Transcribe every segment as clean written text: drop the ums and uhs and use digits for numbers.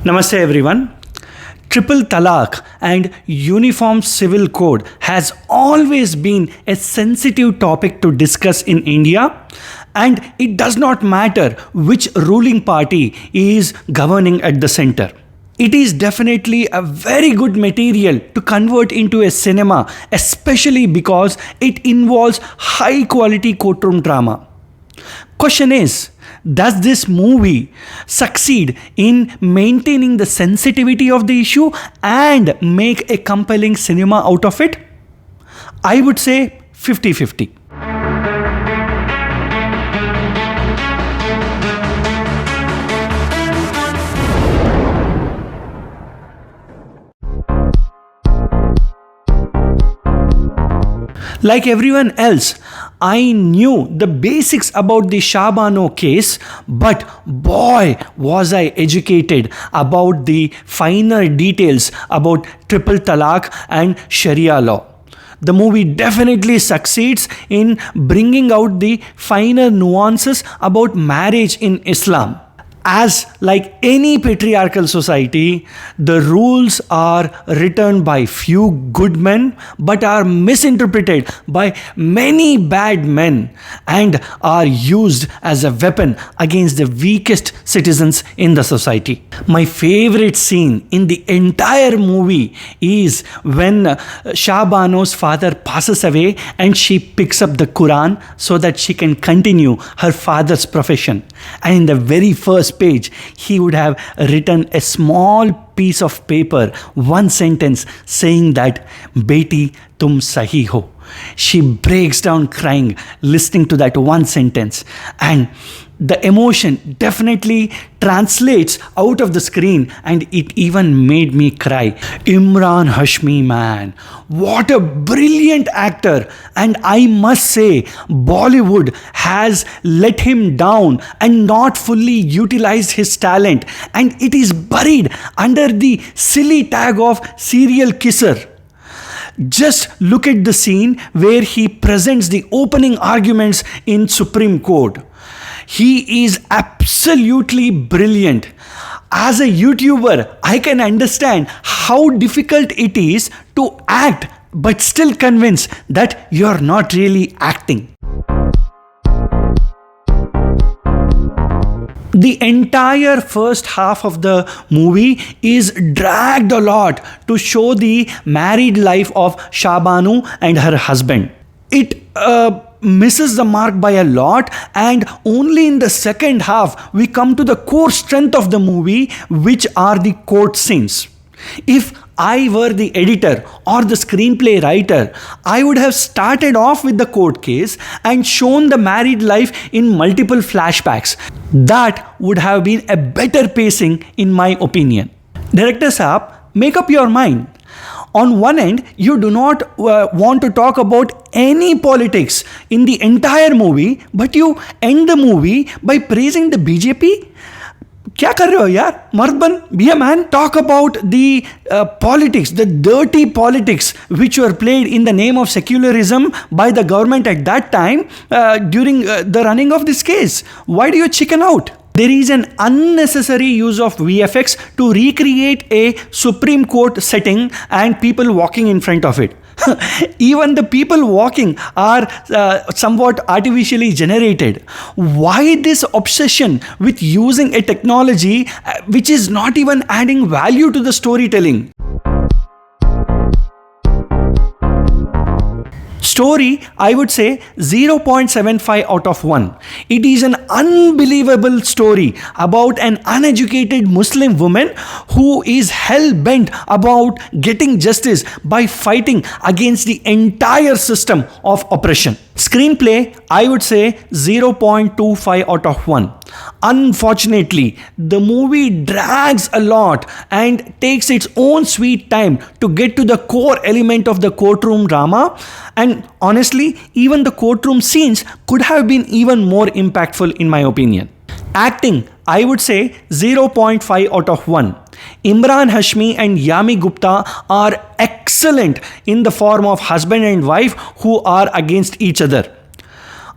Namaste everyone. Triple talaq and uniform civil code has always been a sensitive topic to discuss in India, and it does not matter which ruling party is governing at the center. It is definitely a very good material to convert into a cinema, especially because it involves high quality courtroom drama. Question is, does this movie succeed in maintaining the sensitivity of the issue and make a compelling cinema out of it? I would say 50-50. Like everyone else, I knew the basics about the Shah Bano case, but boy was I educated about the finer details about triple talaq and Sharia law. The movie definitely succeeds in bringing out the finer nuances about marriage in Islam. As like any patriarchal society, the rules are written by few good men but are misinterpreted by many bad men and are used as a weapon against the weakest citizens in the society. My favorite scene in the entire movie is when Shah Bano's father passes away and she picks up the Quran so that she can continue her father's profession. And in the very first page, he would have written a small piece of paper, one sentence saying that, "Beti, tum sahi ho." She breaks down crying listening to that one sentence, and the emotion definitely translates out of the screen, and it even made me cry. Emraan Hashmi, man, what a brilliant actor, and I must say Bollywood has let him down and not fully utilized his talent, and it is buried under the silly tag of serial kisser. Just look at the scene where he presents the opening arguments in Supreme Court. He is absolutely brilliant. As a YouTuber, I can understand how difficult it is to act but still convince that you're not really acting. The entire first half of the movie is dragged a lot to show the married life of Shah Bano and her husband. It misses the mark by a lot, and only in the second half we come to the core strength of the movie, which are the court scenes. If I were the editor or the screenplay writer, I would have started off with the court case and shown the married life in multiple flashbacks. That would have been a better pacing in my opinion. Director Saab, make up your mind. On one end, you do not want to talk about any politics in the entire movie, but you end the movie by praising the BJP. क्या कर रहे हो यार? मर्द बन, be a man. Talk about the politics, the dirty politics which were played in the name of secularism by the government at that time during the running of this case. Why do you chicken out? There is an unnecessary use of VFX to recreate a Supreme Court setting and people walking in front of it. Even the people walking are somewhat artificially generated. Why this obsession with using a technology which is not even adding value to the storytelling? Story, I would say 0.75 out of 1. It is an unbelievable story about an uneducated Muslim woman who is hell-bent about getting justice by fighting against the entire system of oppression. Screenplay, I would say 0.25 out of 1. Unfortunately, the movie drags a lot and takes its own sweet time to get to the core element of the courtroom drama, and honestly, even the courtroom scenes could have been even more impactful in my opinion. Acting, I would say 0.5 out of 1. Emraan Hashmi and Yami Gautam are excellent in the form of husband and wife who are against each other.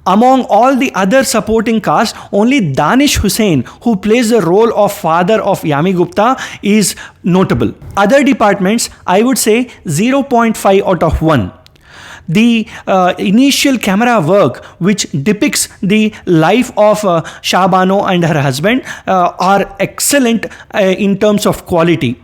Among all the other supporting cast, only Danish Hussain, who plays the role of father of Yami Gupta, is notable. Other departments, I would say 0.5 out of 1. The initial camera work, which depicts the life of Shah Bano and her husband, are excellent in terms of quality.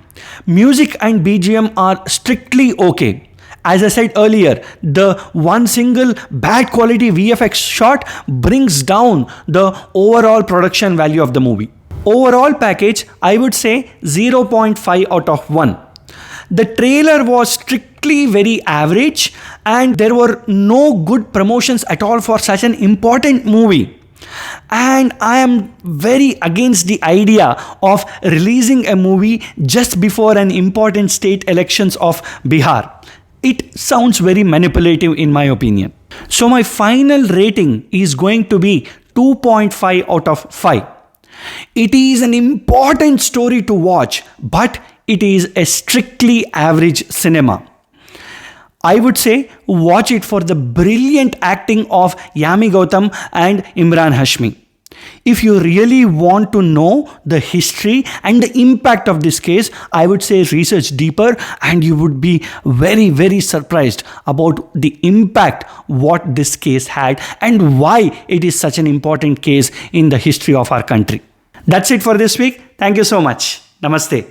Music and BGM are strictly okay. As I said earlier, the one single bad quality VFX shot brings down the overall production value of the movie. Overall package, I would say 0.5 out of 1. The trailer was strictly very average and there were no good promotions at all for such an important movie. And I am very against the idea of releasing a movie just before an important state elections of Bihar. It sounds very manipulative in my opinion. So my final rating is going to be 2.5 out of 5. It is an important story to watch, but it is a strictly average cinema. I would say watch it for the brilliant acting of Yami Gautam and Emraan Hashmi. If you really want to know the history and the impact of this case, I would say research deeper and you would be very, very surprised about the impact what this case had and why it is such an important case in the history of our country. That's it for this week. Thank you so much. Namaste.